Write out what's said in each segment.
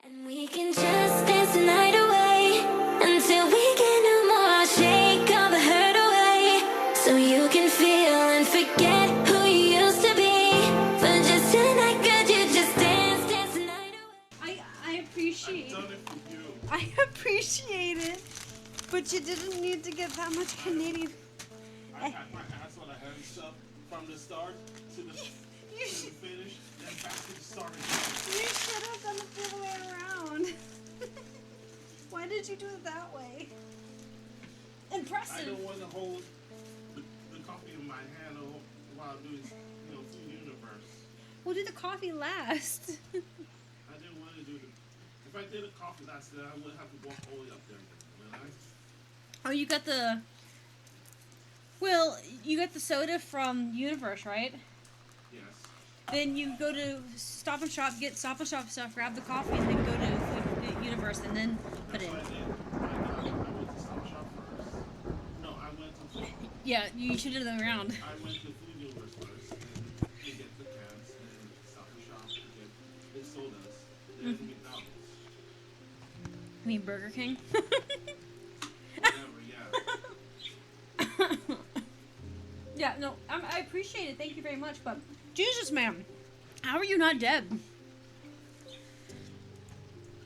And we can just dance the night away until we can no more. Shake all the hurt away so you can feel and forget who you used to be. For just tonight, could you just dance the night away? I appreciate I've done it for you. I appreciate it, but you didn't need to get that much Canadian. I had my ass on a heavy stuff from the start to the finish, then back to the start again. You should have done it the other way around. Why did you do it that way? Impressive. I don't want to hold the coffee in my hand while doing, Food Universe. Well, do the coffee last. I didn't want to do it. If I did a coffee last, then I would have to walk all the way up there. Oh, you got the... Well, you got the soda from Universe, right? Yes. Then you go to Stop and Shop, get Stop and Shop stuff, grab the coffee, and then go to Food Universe, and then put it in. I went to Stop Shop first. No, I went to Food. Yeah, you should have done it around. I went to Food Universe first, and to get the cans, and then Stop and Shop to get the sodas, then McDonald's. I mean Burger King. Whatever, yeah. Yeah, no, I appreciate it. Thank you very much, but Jesus, man, how are you not dead?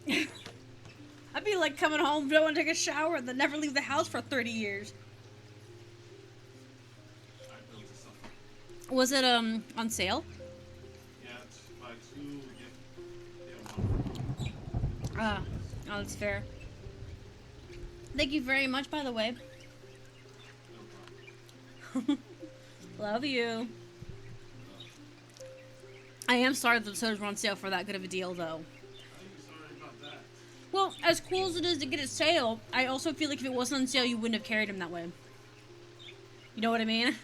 I'd be like coming home, don't want to take a shower, and then never leave the house for 30 years. I built this up. Was it on sale? Yeah, it's like 2, yeah, 1. Oh, that's fair. Thank you very much, by the way. No problem. Love you. I am sorry that the sodas were on sale for that good of a deal, though. Why are you sorry about that? Well, as cool as it is to get a sale, I also feel like if it wasn't on sale, you wouldn't have carried them that way. You know what I mean? Oh, if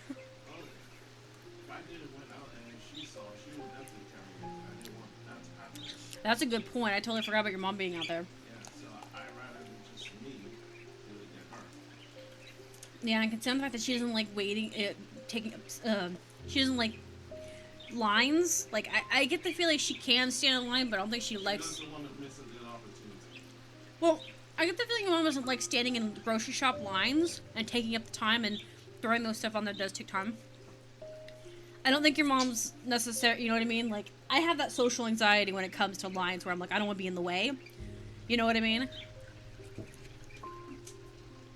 I didn't went out and she saw, she would definitely carry it. I didn't want that to happen. That's a good point. I totally forgot about your mom being out there. Yeah, so I'd rather just me do it than her. Yeah, and consider the fact that she doesn't like waiting, she doesn't like lines. Like, I get the feeling she can stand in line, but I don't think she She likes. doesn't want to miss a good opportunity. Well, I get the feeling your mom doesn't like standing in grocery shop lines and taking up the time and throwing those stuff on there does take time. I don't think your mom's necessary, you know what I mean? Like, I have that social anxiety when it comes to lines where I'm like, I don't want to be in the way. You know what I mean?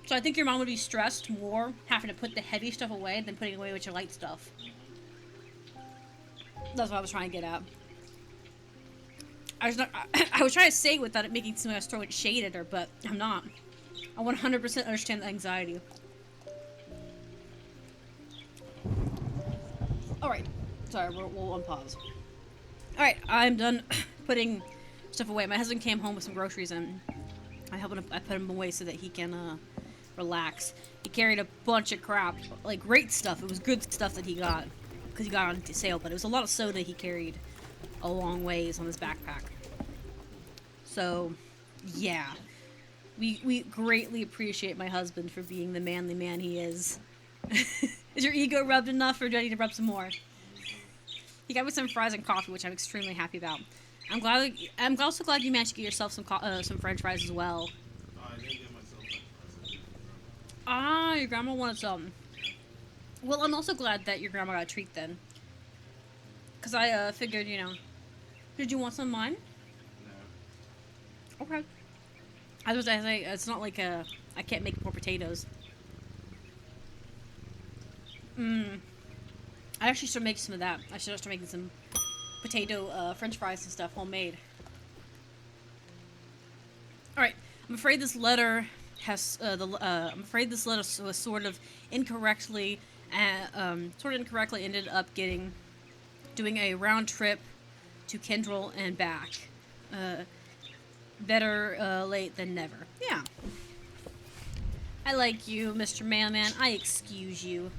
So I think your mom would be stressed more having to put the heavy stuff away than putting away with your light stuff. That's what I was trying to get at. I was trying to say it without it making something I was throwing shade at her, but I'm not. I 100% understand the anxiety. Alright. Sorry, we'll unpause. Alright, I'm done putting stuff away. My husband came home with some groceries and I put him away so that he can relax. He carried a bunch of crap, like great stuff. It was good stuff that he got because he got on sale, but it was a lot of soda he carried a long ways on his backpack. So, yeah. We greatly appreciate my husband for being the manly man he is. Is your ego rubbed enough, or do I need to rub some more? He got me some fries and coffee, which I'm extremely happy about. I'm also glad you managed to get yourself some French fries as well. I didn't get myself that present. Ah, your grandma wanted some. Well, I'm also glad that your grandma got a treat then. Because I figured, Did you want some of mine? No. Okay. I was going to say, it's not like I can't make more potatoes. I actually should make some of that. I should start making some potato French fries and stuff homemade. Alright, I'm afraid this letter has I'm afraid this letter was sort of incorrectly ended up doing a round trip to Kendrell and back. Better late than never. Yeah. I like you, Mr. Mailman. I excuse you.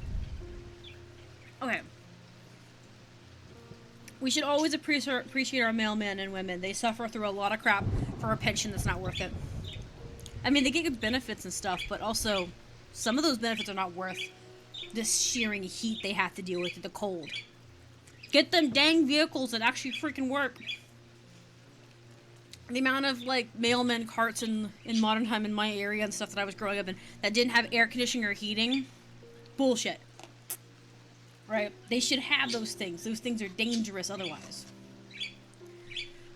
Okay. We should always appreciate our mailmen and women. They suffer through a lot of crap for a pension that's not worth it. I mean, they get good benefits and stuff, but also some of those benefits are not worth the shearing heat they have to deal with in the cold. Get them dang vehicles that actually freaking work. the amount of like mailman carts in modern time in my area and stuff that I was growing up in that didn't have air conditioning or heating, bullshit. Right? They should have those things. Those things are dangerous otherwise.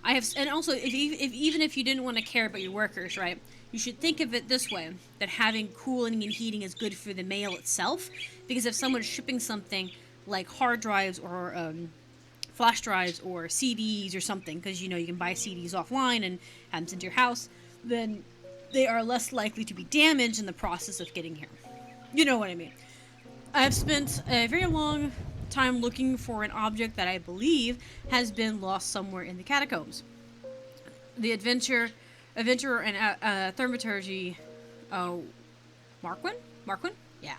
I have, and also, even if you didn't want to care about your workers, right, you should think of it this way: that having cooling and heating is good for the mail itself, because if someone's shipping something like hard drives or flash drives or CDs or something, because you can buy CDs offline and have them sent to your house, then they are less likely to be damaged in the process of getting here. You know what I mean? I've spent a very long time looking for an object that I believe has been lost somewhere in the catacombs. The adventurer and thaumaturgy, Marquin? Yeah.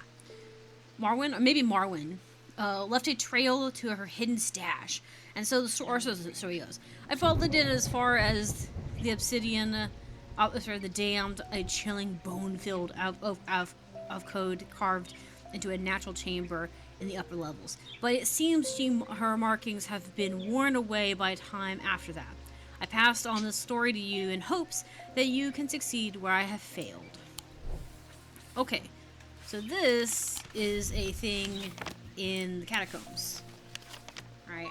Marwin, or maybe Marwin, left a trail to her hidden stash, and so the story goes. I followed it as far as the obsidian, the damned, a chilling bone-filled of code carved into a natural chamber in the upper levels. But it seems her markings have been worn away by time after that. I passed on this story to you in hopes that you can succeed where I have failed. Okay, so this is a thing in the catacombs. Alright,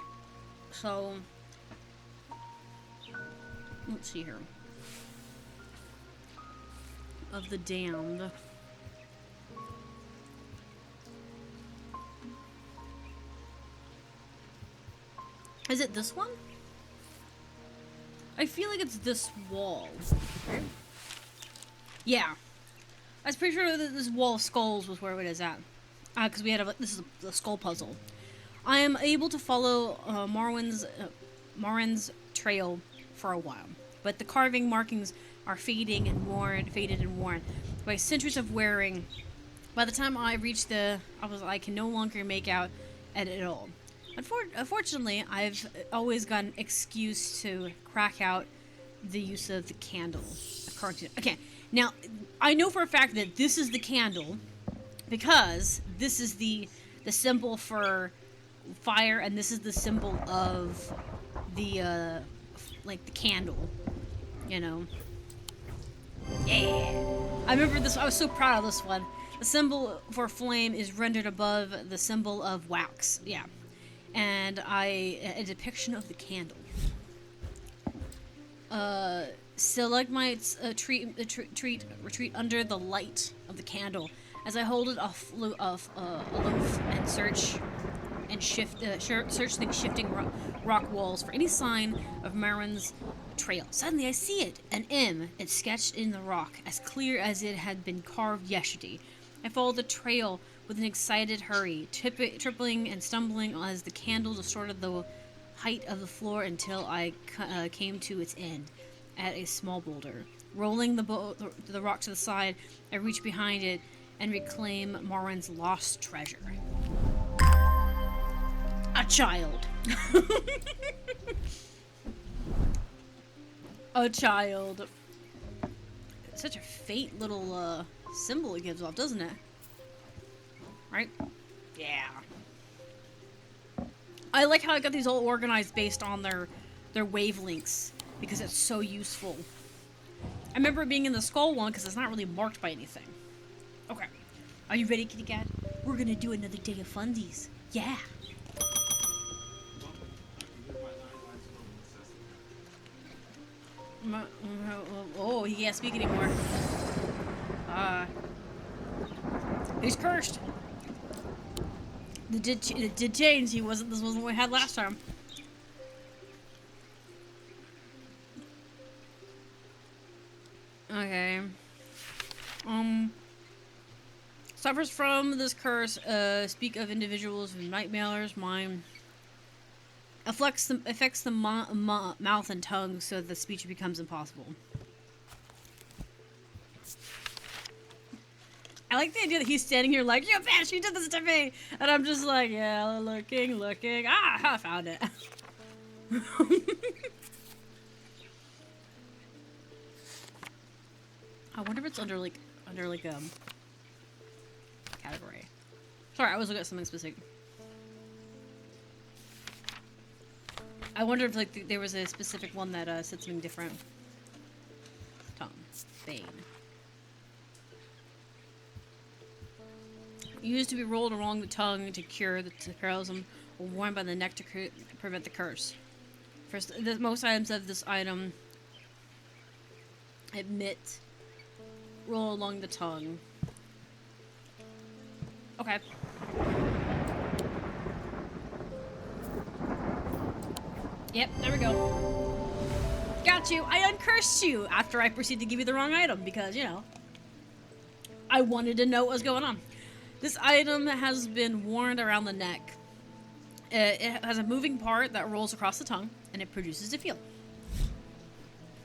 so let's see here. Of the damned. Is it this one? I feel like it's this wall. Right? Yeah. I was pretty sure that this wall of skulls was where it is at. Because we had this is a skull puzzle. I am able to follow Marwin's trail for a while, but the carving markings are faded and worn by centuries of wearing. By the time I reached I can no longer make out at it all. Unfortunately, I've always got an excuse to crack out the use of the candle. Okay, now, I know for a fact that this is the candle, because this is the symbol for fire, and this is the symbol of the, like, the candle, Yeah. I remember this, I was so proud of this one. The symbol for flame is rendered above the symbol of wax, yeah. And a depiction of the candle. Stalagmites retreat under the light of the candle as I hold it aloof and search things shifting rock walls for any sign of Marin's trail. Suddenly I see it, an M. It's sketched in the rock, as clear as it had been carved yesterday. I follow the trail with an excited hurry, tripling and stumbling as the candle distorted the height of the floor until I came to its end at a small boulder. Rolling the rock to the side, I reach behind it and reclaim Marwin's lost treasure. A child. A child. Such a faint little symbol it gives off, doesn't it? Right? Yeah. I like how I got these all organized based on their wavelengths, because it's so useful. I remember being in the skull one because it's not really marked by anything. Okay. Are you ready, kitty cat? We're gonna do another day of funsies. Yeah. Oh, he can't speak anymore. He's cursed. It did change. This wasn't what we had last time. Okay. Suffers from this curse. Speak of individuals with nightmares. Mine affects the mouth and tongue, so the speech becomes impossible. I like the idea that he's standing here like, you bitch, you did this to me! And I'm just like, yeah, looking. Ah, I found it. I wonder if it's under category. Sorry, I was looking at something specific. I wonder if there was a specific one that said something different. tongue. Bane. Used to be rolled along the tongue to cure the parallelism, or worn by the neck to prevent the curse. First, most items of this item admit roll along the tongue. Okay. Yep, there we go. Got you. I uncursed you after I proceeded to give you the wrong item because, you know, I wanted to know what was going on. This item has been worn around the neck. It has a moving part that rolls across the tongue, and it produces a feel.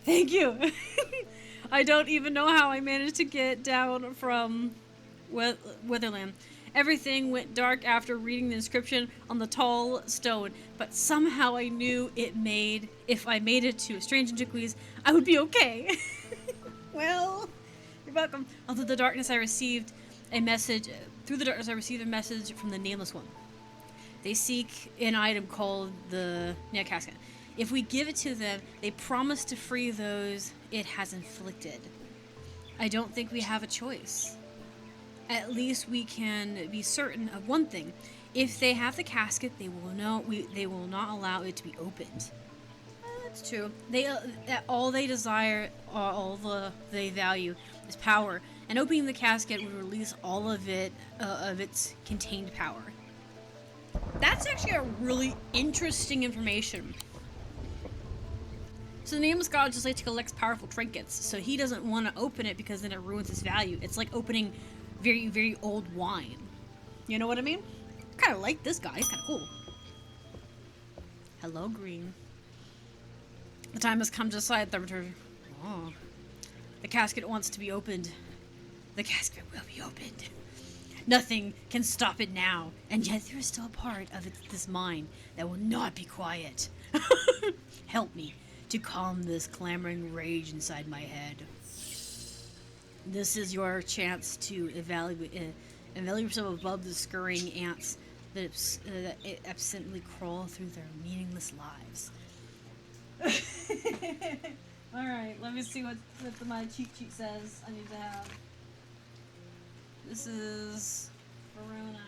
Thank you. I don't even know how I managed to get down from Witherland. Everything went dark after reading the inscription on the tall stone, but somehow I knew if I made it to strange antiquities, I would be okay. Well, you're welcome. Through the darkness I received a message from the Nameless One. They seek an item called the Nail Casket. If we give it to them, they promise to free those it has inflicted. I don't think we have a choice. At least we can be certain of one thing. If they have the casket, they will not allow it to be opened. That's true. All they desire, they value, is power, and opening the casket would release all of its contained power. That's actually a really interesting information. So the Nameless God just like to collect powerful trinkets, so he doesn't want to open it because then it ruins its value. It's like opening very, very old wine. You know what I mean? I kind of like this guy. He's kind of cool. Hello, Green. The time has come to decide the return. Oh. The casket wants to be opened. The casket will be opened. Nothing can stop it now, and yet there is still a part of this mind that will not be quiet. Help me to calm this clamoring rage inside my head. This is your chance to evaluate yourself above the scurrying ants that absently crawl through their meaningless lives. Alright, let me see what my cheat sheet says I need to have. This is Verona.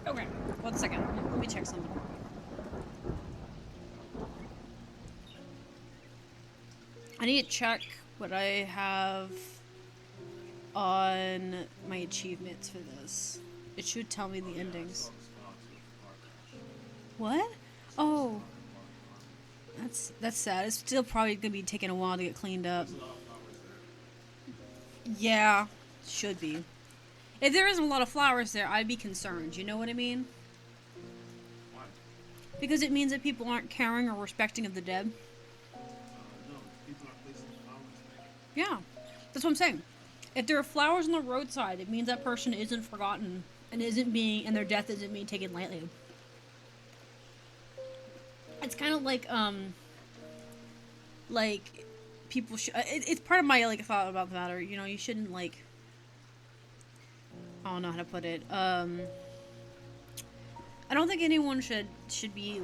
Okay, 1 second. Let me check something. I need to check what I have on my achievements for this. It should tell me the endings. What? Oh. That's sad. It's still probably gonna be taking a while to get cleaned up. Yeah, should be. If there isn't a lot of flowers there, I'd be concerned. You know what I mean? Why? Because it means that people aren't caring or respecting of the dead. No, people aren't placing flowers there. Yeah, that's what I'm saying. If there are flowers on the roadside, it means that person isn't forgotten and and their death isn't being taken lightly. It's kind of like people should. It's part of my thought about the matter. You know, you shouldn't I don't know how to put it. I don't think anyone should be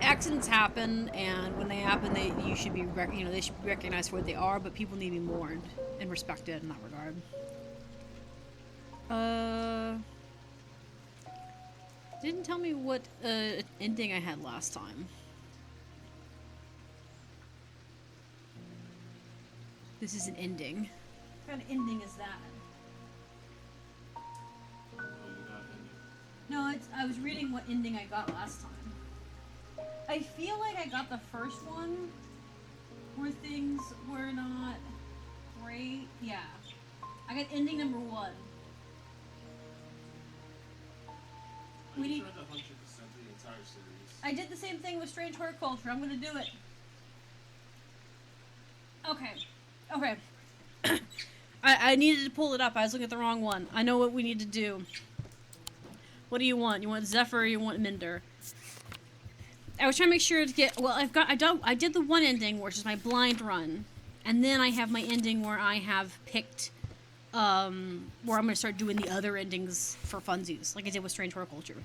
accidents happen, and when they happen, they should be recognized for what they are. But people need to be mourned and respected in that regard. Didn't tell me what ending I had last time. This is an ending. What kind of ending is that? No, I was reading what ending I got last time. I feel like I got the first one where things were not great. Yeah. I got ending number 1. Are you trying to 100% the entire series? I did the same thing with Strange Horticulture. I'm gonna do it. Okay. Okay. I needed to pull it up. I was looking at the wrong one. I know what we need to do. What do you want? You want Zephyr or you want Minder? I was trying to make sure to get... Well, I did the one ending, which is my blind run. And then I have my ending where I have picked... where I'm going to start doing the other endings for funsies, like I did with Strange Horticulture.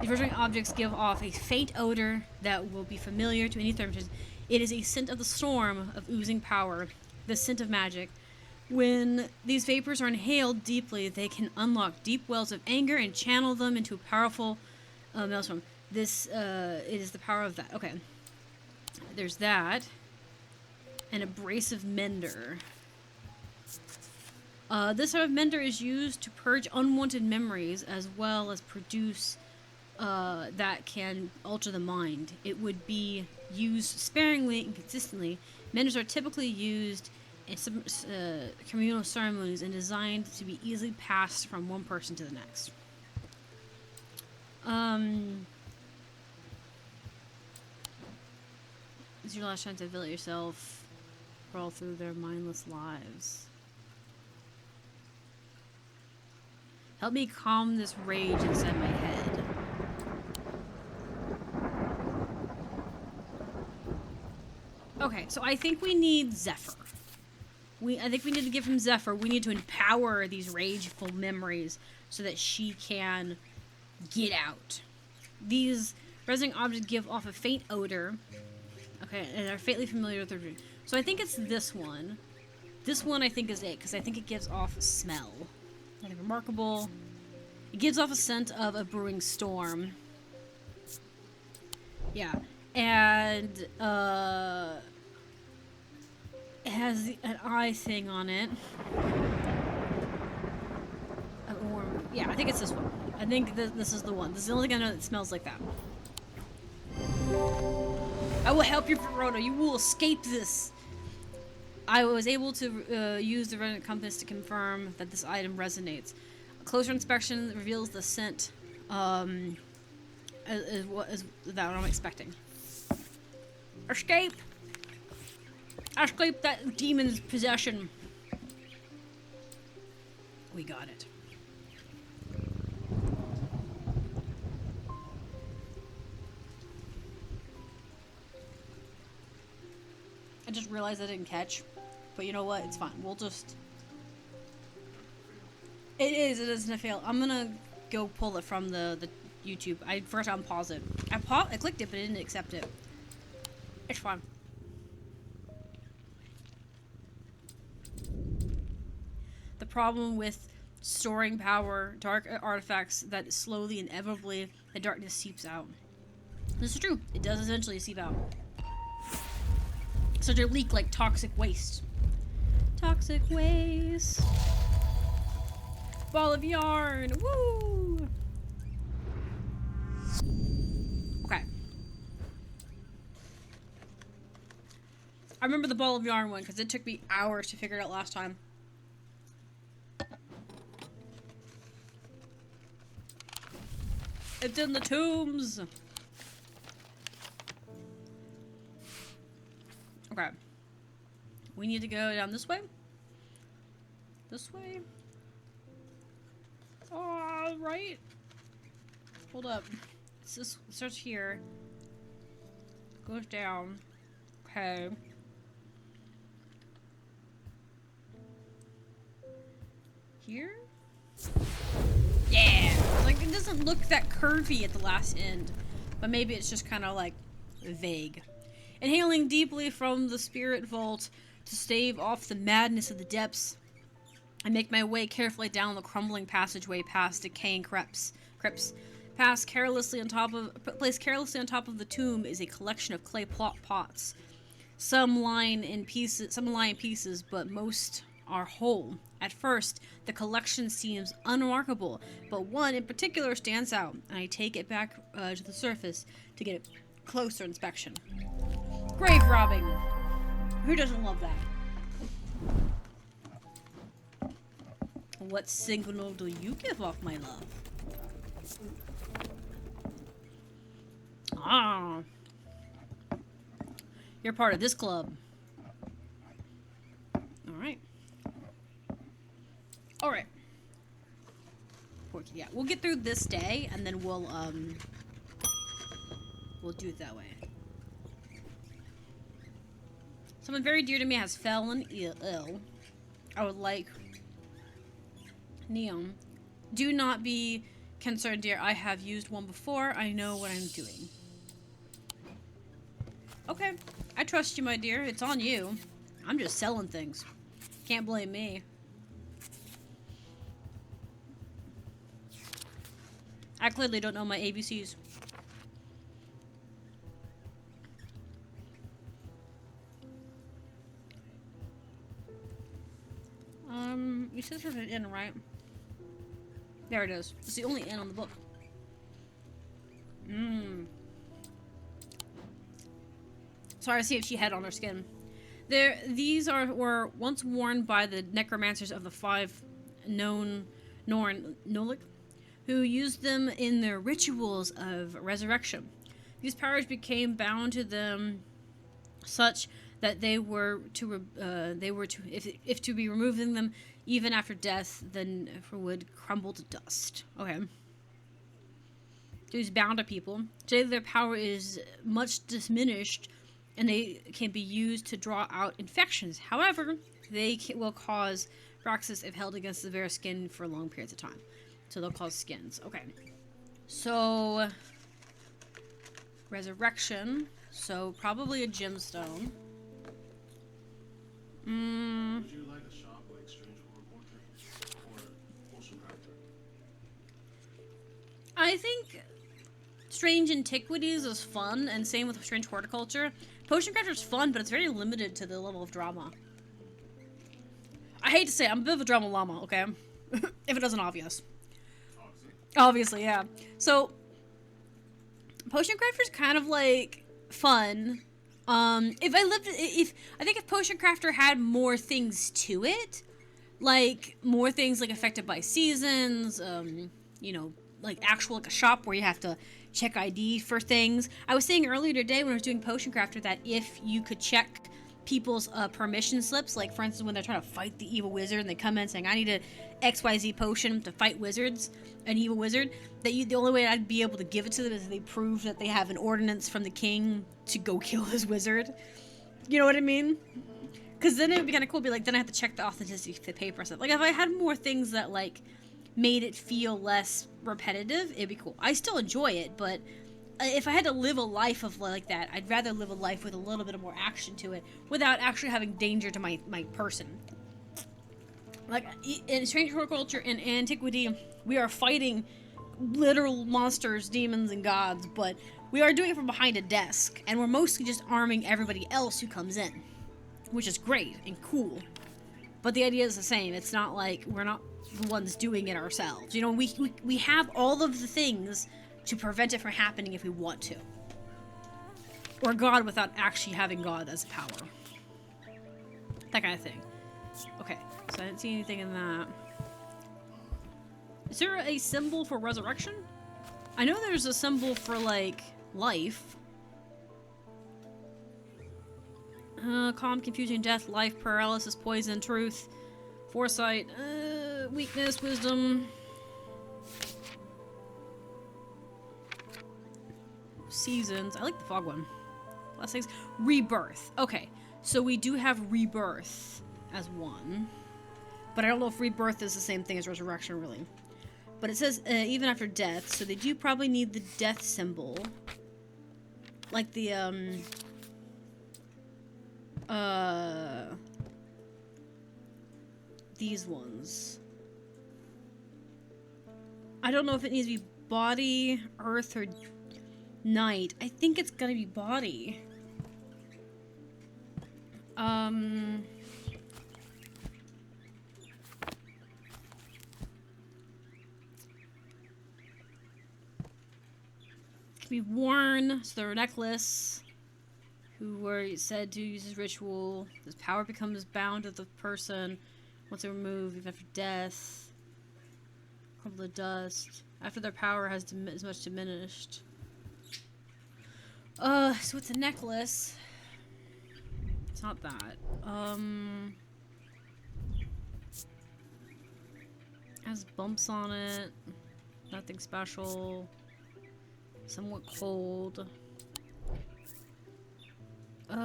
These returning objects give off a faint odor that will be familiar to any thermist. It is a scent of the storm of oozing power, the scent of magic. When these vapors are inhaled deeply, they can unlock deep wells of anger and channel them into a powerful maelstrom. This, it is the power of that. Okay. There's that. An abrasive mender. This sort of mender is used to purge unwanted memories as well as produce that can alter the mind. It would be used sparingly and consistently. Menders are typically used in some communal ceremonies and designed to be easily passed from one person to the next. This is your last chance to let yourself crawl through their mindless lives. Help me calm this rage inside my head. Okay, so I think we need Zephyr. I think we need to give him Zephyr. We need to empower these rageful memories so that she can get out. These resonating objects give off a faint odor. Okay, and are faintly familiar with their dream. So I think it's this one. This one I think is it, because I think it gives off a smell. Nothing remarkable. It gives off a scent of a brewing storm. Yeah. And, it has an eye thing on it. Yeah, I think it's this one. I think this is the one. This is the only thing I know that smells like that. I will help you, Verona. You will escape this. I was able to use the resonant compass to confirm that this item resonates. A closer inspection reveals the scent is what I'm expecting. Escape! Escape that demon's possession. We got it. I just realized I didn't catch. But you know what? It's fine. We'll just... It isn't a fail. I'm gonna go pull it from the YouTube. I forgot to unpause it. I clicked it, but it didn't accept it. It's fine. The problem with storing power, dark artifacts, that slowly, inevitably, the darkness seeps out. This is true. It does eventually seep out. Such a leak like toxic waste. Toxic waste. Ball of yarn. Woo! Okay. I remember the ball of yarn one because it took me hours to figure it out last time. It's in the tombs. Okay. We need to go down this way. This way. Oh, right. Hold up. It starts here. Goes down. Okay. Here? Yeah! Like, it doesn't look that curvy at the last end. But maybe it's just kind of, like, vague. Inhaling deeply from the spirit vault to stave off the madness of the depths, I make my way carefully down the crumbling passageway past decaying crypts. Placed carelessly on top of the tomb is a collection of clay pots. Some lie in pieces, but most are whole. At first, the collection seems unremarkable, but one in particular stands out, and I take it back to the surface to get a closer inspection. Grave robbing! Who doesn't love that? What signal do you give off, my love? Ah. You're part of this club. Alright. Alright. Yeah, we'll get through this day, and then we'll do it that way. Someone very dear to me has fallen ill. I would like... Neon. Do not be concerned, dear. I have used one before. I know what I'm doing. Okay. I trust you, my dear. It's on you. I'm just selling things. Can't blame me. I clearly don't know my ABCs. You said there's an inn, right? There it is. It's the only inn on the book. Sorry, I see if she had on her skin. These were once worn by the necromancers of the 5 known Nolik, who used them in their rituals of resurrection. These powers became bound to them such that they were to if to be removing them even after death, then would crumble to dust. Okay. These bound to people. Today their power is much diminished, and they can be used to draw out infections. However, they will cause praxis if held against the bare skin for long periods of time. So they'll cause skins. Okay. So resurrection. So probably a gemstone. Would you like a shop like Strange Horticulture or Potion Crafter? I think Strange Antiquities is fun, and same with Strange Horticulture. Potion Crafter is fun, but it's very limited to the level of drama. I hate to say it, I'm a bit of a drama llama, okay? If it isn't obvious. Obviously, yeah. So, Potion Crafter is kind of like fun. If Potion Crafter had more things to it, like more things like affected by seasons, you know, like actual like a shop where you have to check ID for things. I was saying earlier today when I was doing Potion Crafter that if you could check people's permission slips, like for instance when they're trying to fight the evil wizard and they come in saying I need a XYZ potion to fight an evil wizard, that the only way I'd be able to give it to them is if they prove that they have an ordinance from the king to go kill this wizard. You know what I mean? Because then it would be kind of cool. Be like, then I have to check the authenticity of the paper stuff. Like if I had more things that like made it feel less repetitive, it'd be cool. I still enjoy it, but if I had to live a life of like that, I'd rather live a life with a little bit of more action to it without actually having danger to my person. Like, in Strange Horticulture and Antiquity, we are fighting literal monsters, demons, and gods, but we are doing it from behind a desk, and we're mostly just arming everybody else who comes in, which is great and cool. But the idea is the same. It's not like we're not the ones doing it ourselves. You know, we have all of the things to prevent it from happening if we want to. Or God without actually having God as a power. That kind of thing. Okay, so I didn't see anything in that. Is there a symbol for resurrection? I know there's a symbol for, like, life. Calm, confusion, death, life, paralysis, poison, truth, foresight, weakness, wisdom. Seasons. I like the fog one. Last things. Rebirth. Okay, so we do have rebirth as one. But I don't know if rebirth is the same thing as resurrection, really. But it says even after death, so they do probably need the death symbol. Like the, these ones. I don't know if it needs to be body, earth, or night. I think it's gonna be body. Can be worn, so their necklace. Who were said to use his ritual. This power becomes bound to the person once they're removed, even after death. Crumble to dust. After their power has is much diminished. So it's a necklace. It's not that. Has bumps on it. Nothing special. Somewhat cold. We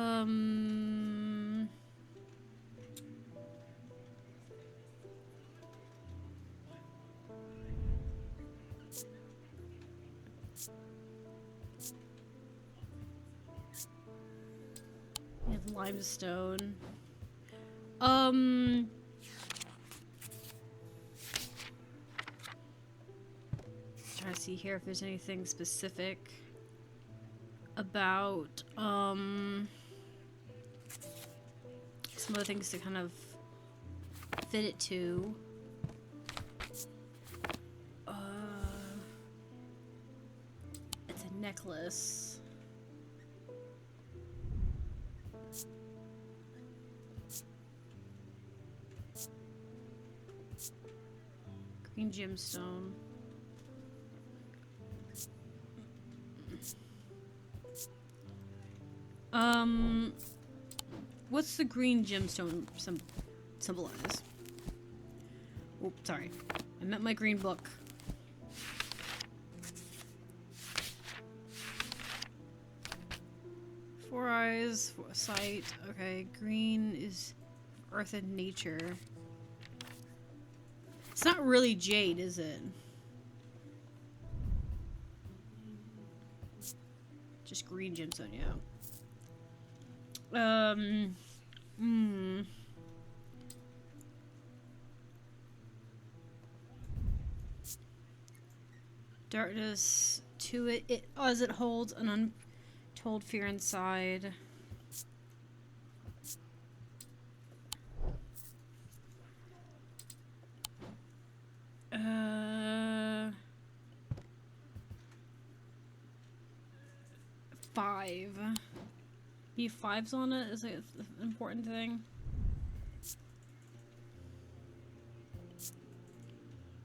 have limestone. Trying to see here if there's anything specific about some other things to kind of fit it to. It's a necklace. Green gemstone. What's the green gemstone symbolize? Oh, sorry. I meant my green book. Four eyes, sight. Okay, green is earth and nature. It's not really jade, is it? Just green gemstone, yeah. Darkness to it, as it holds an untold fear inside. Five. Be fives on it is an important thing.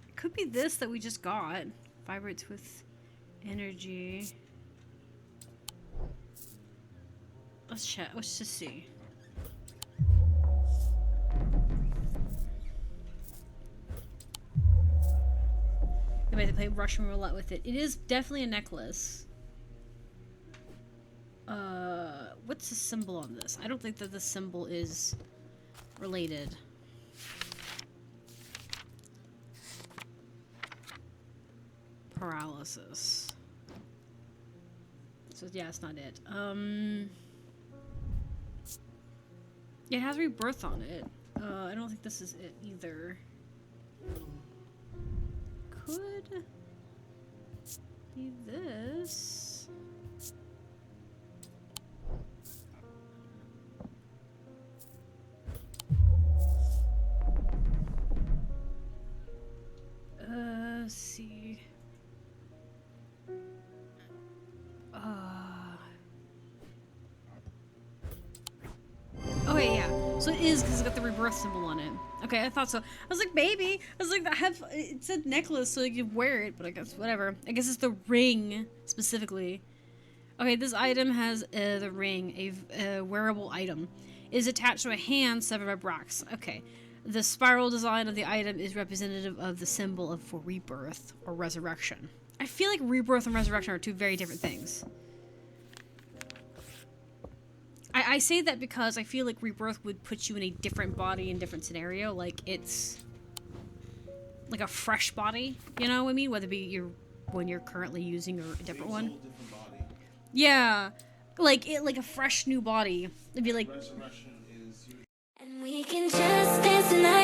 It could be this that we just got. Vibrates with energy. Let's check. Let's just see. I might have to play Russian roulette with it. It is definitely a necklace. What's the symbol on this? I don't think that the symbol is related. Paralysis. So yeah, it's not it. Yeah, it has rebirth on it. I don't think this is it either. Could be this. Let's see. Okay, yeah. So it is because it's got the rebirth symbol on it. Okay, I thought so. I was like, maybe. I was like, it said necklace, so you could wear it, but I guess whatever. I guess it's the ring specifically. Okay, this item has the ring, a wearable item. It is attached to a hand severed by bracts. Okay. The spiral design of the item is representative of the symbol for rebirth or resurrection. I feel like rebirth and resurrection are two very different things. I say that because I feel like rebirth would put you in a different body in a different scenario. Like, it's like a fresh body, you know what I mean? Whether it be when you're currently using or a different one. Different body. Yeah. Like a fresh new body. It'd be like Resurrection is And we can just dance the night